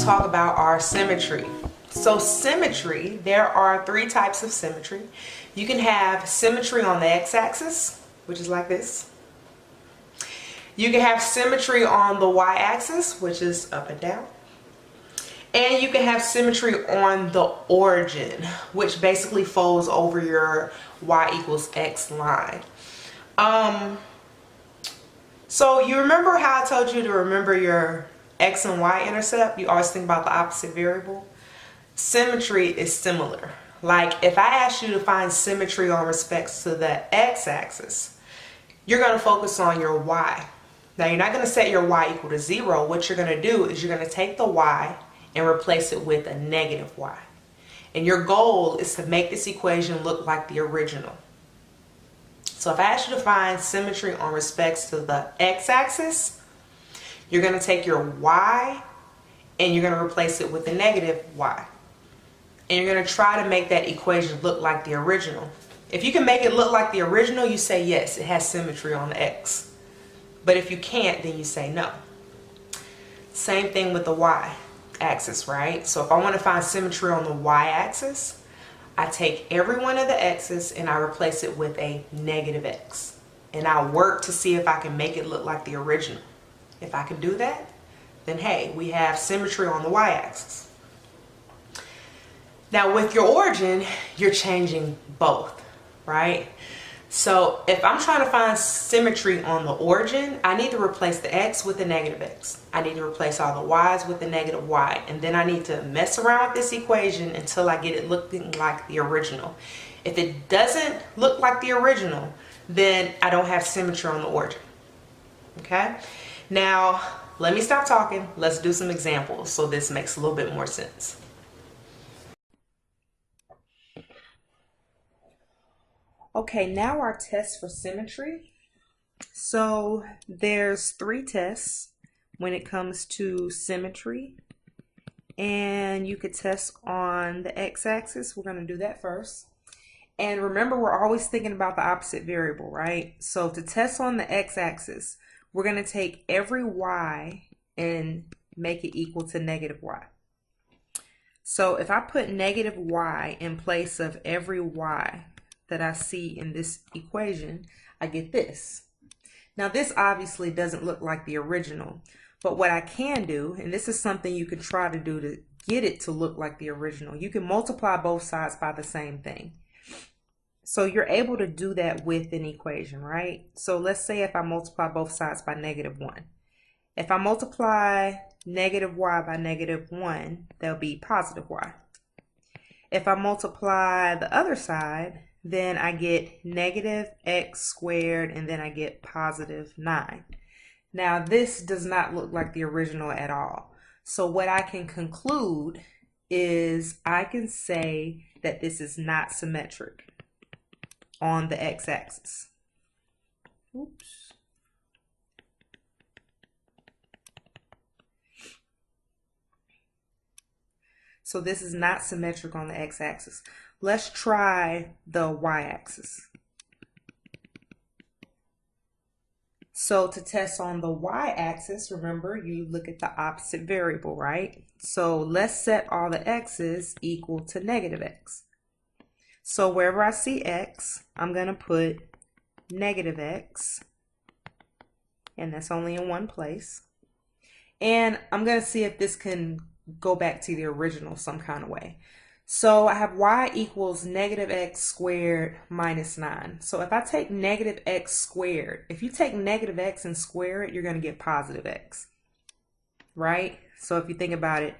let's talk about our symmetry. So symmetry, there are three types of symmetry. You can have symmetry on the x-axis, which is like this. You can have symmetry on the y-axis, which is up and down. And you can have symmetry on the origin, which basically folds over your y equals x line. So you remember how I told you to remember your x and y intercept? You always think about the opposite variable. Symmetry is similar. Like if I asked you to find symmetry on respects to the x-axis, you're going to focus on your y. Now you're not going to set your y equal to 0. What you're going to do is you're going to take the y and replace it with a negative y. And your goal is to make this equation look like the original. So if I ask you to find symmetry on respects to the x-axis, you're going to take your y and you're going to replace it with a negative y. And you're going to try to make that equation look like the original. If you can make it look like the original, you say yes, it has symmetry on the x. But if you can't, then you say no. Same thing with the y-axis, right? So if I want to find symmetry on the y-axis, I take every one of the x's and I replace it with a negative x. And I work to see if I can make it look like the original. If I can do that, then hey, we have symmetry on the y-axis. Now with your origin, you're changing both, right? So if I'm trying to find symmetry on the origin, I need to replace the x with the negative x. I need to replace all the y's with the negative y. And then I need to mess around with this equation until I get it looking like the original. If it doesn't look like the original, then I don't have symmetry on the origin. Okay? Now, let me stop talking. Let's do some examples so this makes a little bit more sense. Okay, now our test for symmetry. So there's 3 tests when it comes to symmetry. And you could test on the x-axis. We're going to do that first. And remember, we're always thinking about the opposite variable, right? So to test on the x-axis, we're going to take every y and make it equal to negative y. So if I put negative y in place of every y that I see in this equation, I get this. Now this obviously doesn't look like the original, but what I can do, and this is something you can try to do to get it to look like the original, you can multiply both sides by the same thing. So you're able to do that with an equation, right? So let's say if I multiply both sides by negative 1. If I multiply negative y by negative 1, there'll be positive y. If I multiply the other side, then I get negative x squared, and then I get positive 9. Now this does not look like the original at all. So what I can conclude is I can say that this is not symmetric on the x-axis. Oops. So this is not symmetric on the x-axis. Let's try the y-axis. So to test on the y-axis, remember, you look at the opposite variable, right? So let's set all the x's equal to negative x. So wherever I see x, I'm going to put negative x, and that's only in one place. And I'm going to see if this can go back to the original some kind of way. So I have y equals negative x squared minus 9. So if I take negative x squared, if you take negative x and square it, you're going to get positive x, right? So if you think about it,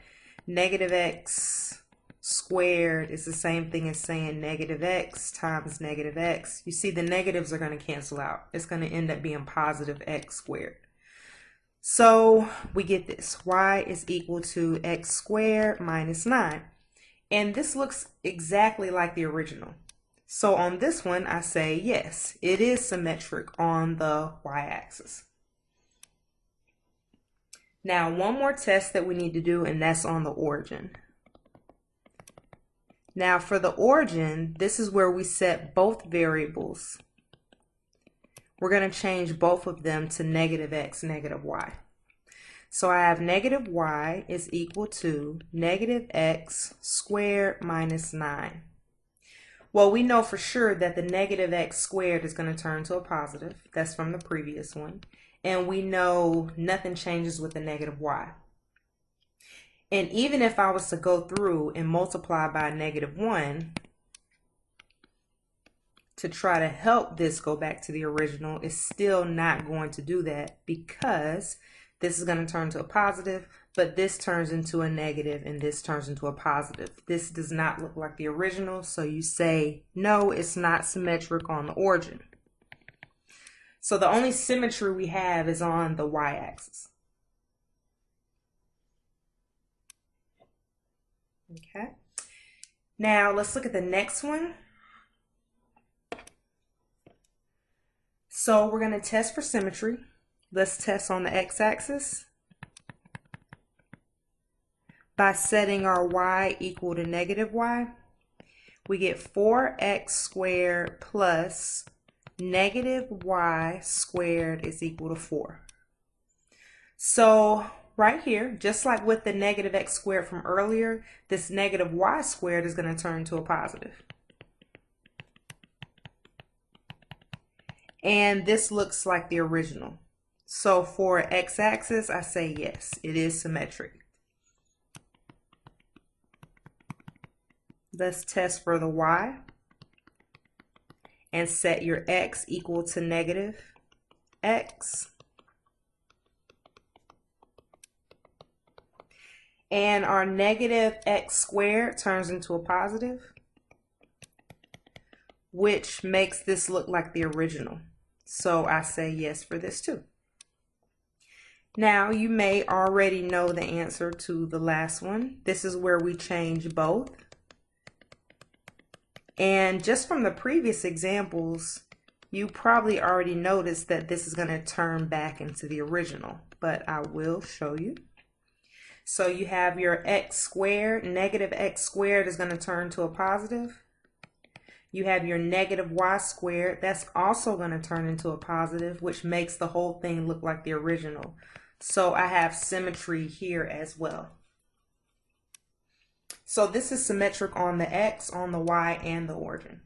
negative x squared is the same thing as saying negative x times negative x. You see the negatives are going to cancel out. It's going to end up being positive x squared. So we get this, y is equal to x squared minus 9. And this looks exactly like the original. So on this one, I say, yes, it is symmetric on the y-axis. Now, one more test that we need to do, and that's on the origin. Now, for the origin, this is where we set both variables. We're going to change both of them to negative x, negative y. So I have negative y is equal to negative x squared minus 9. Well, we know for sure that the negative x squared is going to turn to a positive. That's from the previous one. And we know nothing changes with the negative y. And even if I was to go through and multiply by negative 1 to try to help this go back to the original, it's still not going to do that because this is going to turn to a positive, but this turns into a negative and this turns into a positive. This does not look like the original, so you say, no, it's not symmetric on the origin. So the only symmetry we have is on the y-axis. Okay. Now let's look at the next one. So we're going to test for symmetry. Let's test on the x-axis by setting our y equal to negative y. We get 4x squared plus negative y squared is equal to 4. So right here, just like with the negative x squared from earlier, this negative y squared is going to turn to a positive. And this looks like the original. So for x-axis, I say yes, it is symmetric. Let's test for the y and set your x equal to negative x. And our negative x squared turns into a positive, which makes this look like the original. So I say yes for this too. Now you may already know the answer to the last one. This is where we change both. And just from the previous examples, you probably already noticed that this is going to turn back into the original, but I will show you. So you have your x squared, negative x squared is going to turn to a positive. You have your negative y squared, that's also going to turn into a positive, which makes the whole thing look like the original. So I have symmetry here as well. So this is symmetric on the x, on the y, and the origin.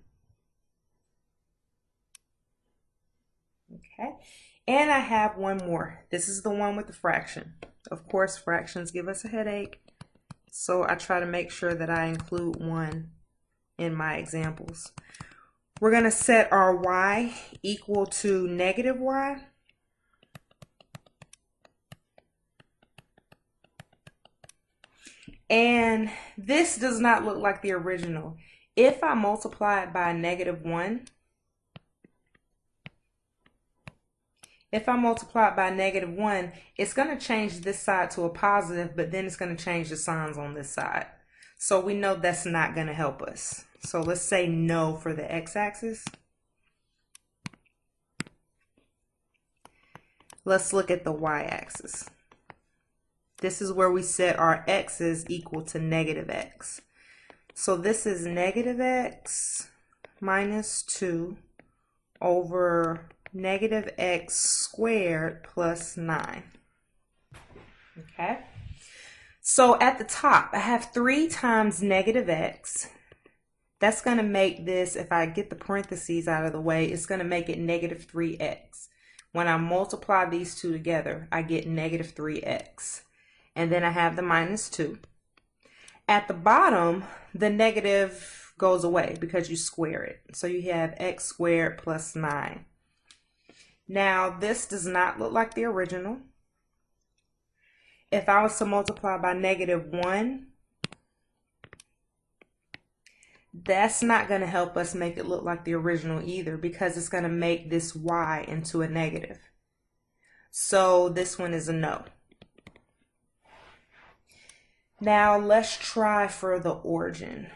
Okay, and I have one more. This is the one with the fraction. Of course, fractions give us a headache, so I try to make sure that I include one in my examples. We're going to set our y equal to negative y. And this does not look like the original. If I multiply it by negative 1, it's going to change this side to a positive, but then it's going to change the signs on this side. So we know that's not going to help us. So let's say no for the x-axis. Let's look at the y-axis. This is where we set our x's equal to negative x. So this is negative x minus 2 over negative x squared plus 9. Okay. So at the top, I have 3 times negative x. That's going to make this, if I get the parentheses out of the way, it's going to make it negative 3x. When I multiply these two together, I get negative 3x. And then I have the minus 2. At the bottom, the negative goes away because you square it. So you have x squared plus 9. Now, this does not look like the original. If I was to multiply by negative 1, that's not going to help us make it look like the original either because it's going to make this y into a negative. So this one is a no. Now let's try for the origin.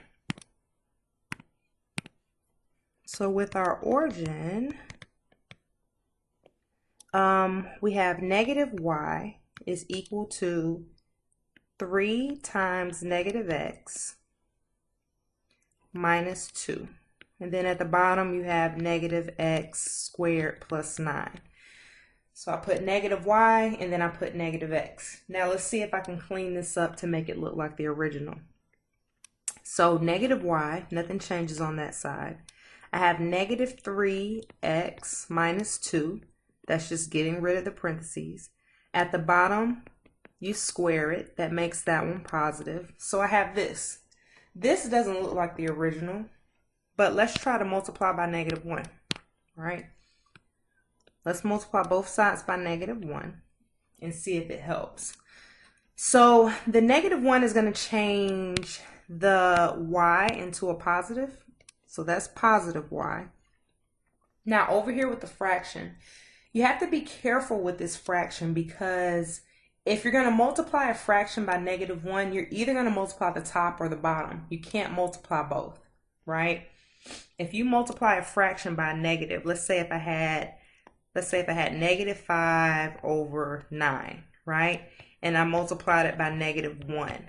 So with our origin, we have negative y is equal to 3 times negative x minus 2. And then at the bottom you have negative x squared plus 9. So I put negative y and then I put negative x. Now let's see if I can clean this up to make it look like the original. So negative y, nothing changes on that side. I have negative 3x minus 2. That's just getting rid of the parentheses. At the bottom, you square it. That makes that one positive. So I have this. This doesn't look like the original, but let's try to multiply by negative 1, right? Let's multiply both sides by negative 1 and see if it helps. So the negative 1 is going to change the y into a positive. So that's positive y. Now over here with the fraction, you have to be careful with this fraction because if you're going to multiply a fraction by negative 1, you're either going to multiply the top or the bottom. You can't multiply both, right? If you multiply a fraction by a negative, let's say if I had negative 5 over 9, right? And I multiplied it by negative 1.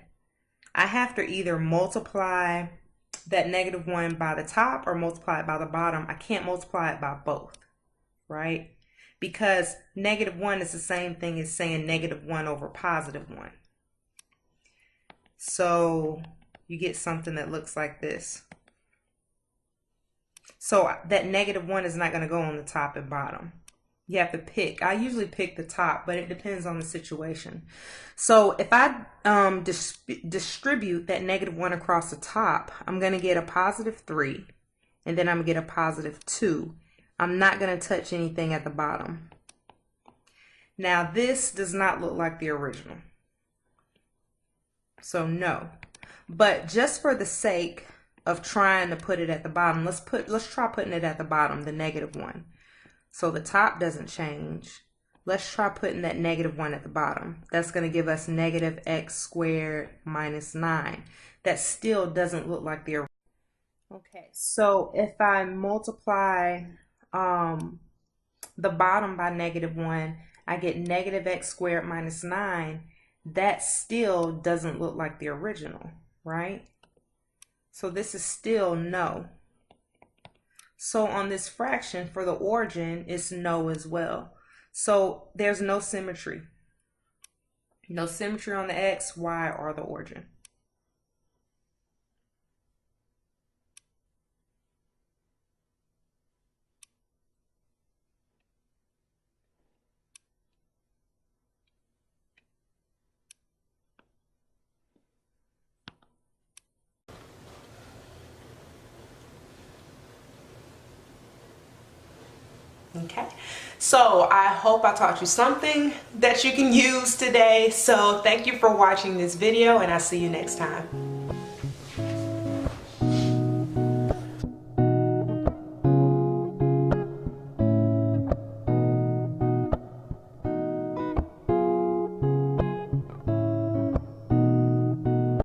I have to either multiply that negative 1 by the top or multiply it by the bottom. I can't multiply it by both, right? Because negative 1 is the same thing as saying negative 1 over positive 1. So you get something that looks like this. So that negative 1 is not going to go on the top and bottom. You have to pick. I usually pick the top, but it depends on the situation. So if I distribute that negative 1 across the top, I'm going to get a positive 3, and then I'm going to get a positive 2. I'm not going to touch anything at the bottom. Now this does not look like the original. So no. But just for the sake of trying to put it at the bottom, let's try putting it at the bottom, the negative 1. So the top doesn't change. Let's try putting that negative 1 at the bottom. That's going to give us negative x squared minus 9. That still doesn't look like the original. Okay, so if I multiply the bottom by negative 1, I get negative x squared minus 9. That still doesn't look like the original, right? So this is still no. So on this fraction for the origin, it's no as well. So there's no symmetry. No symmetry on the x, y, or the origin. Okay, so I hope I taught you something that you can use today. So thank you for watching this video, and I'll see you next time.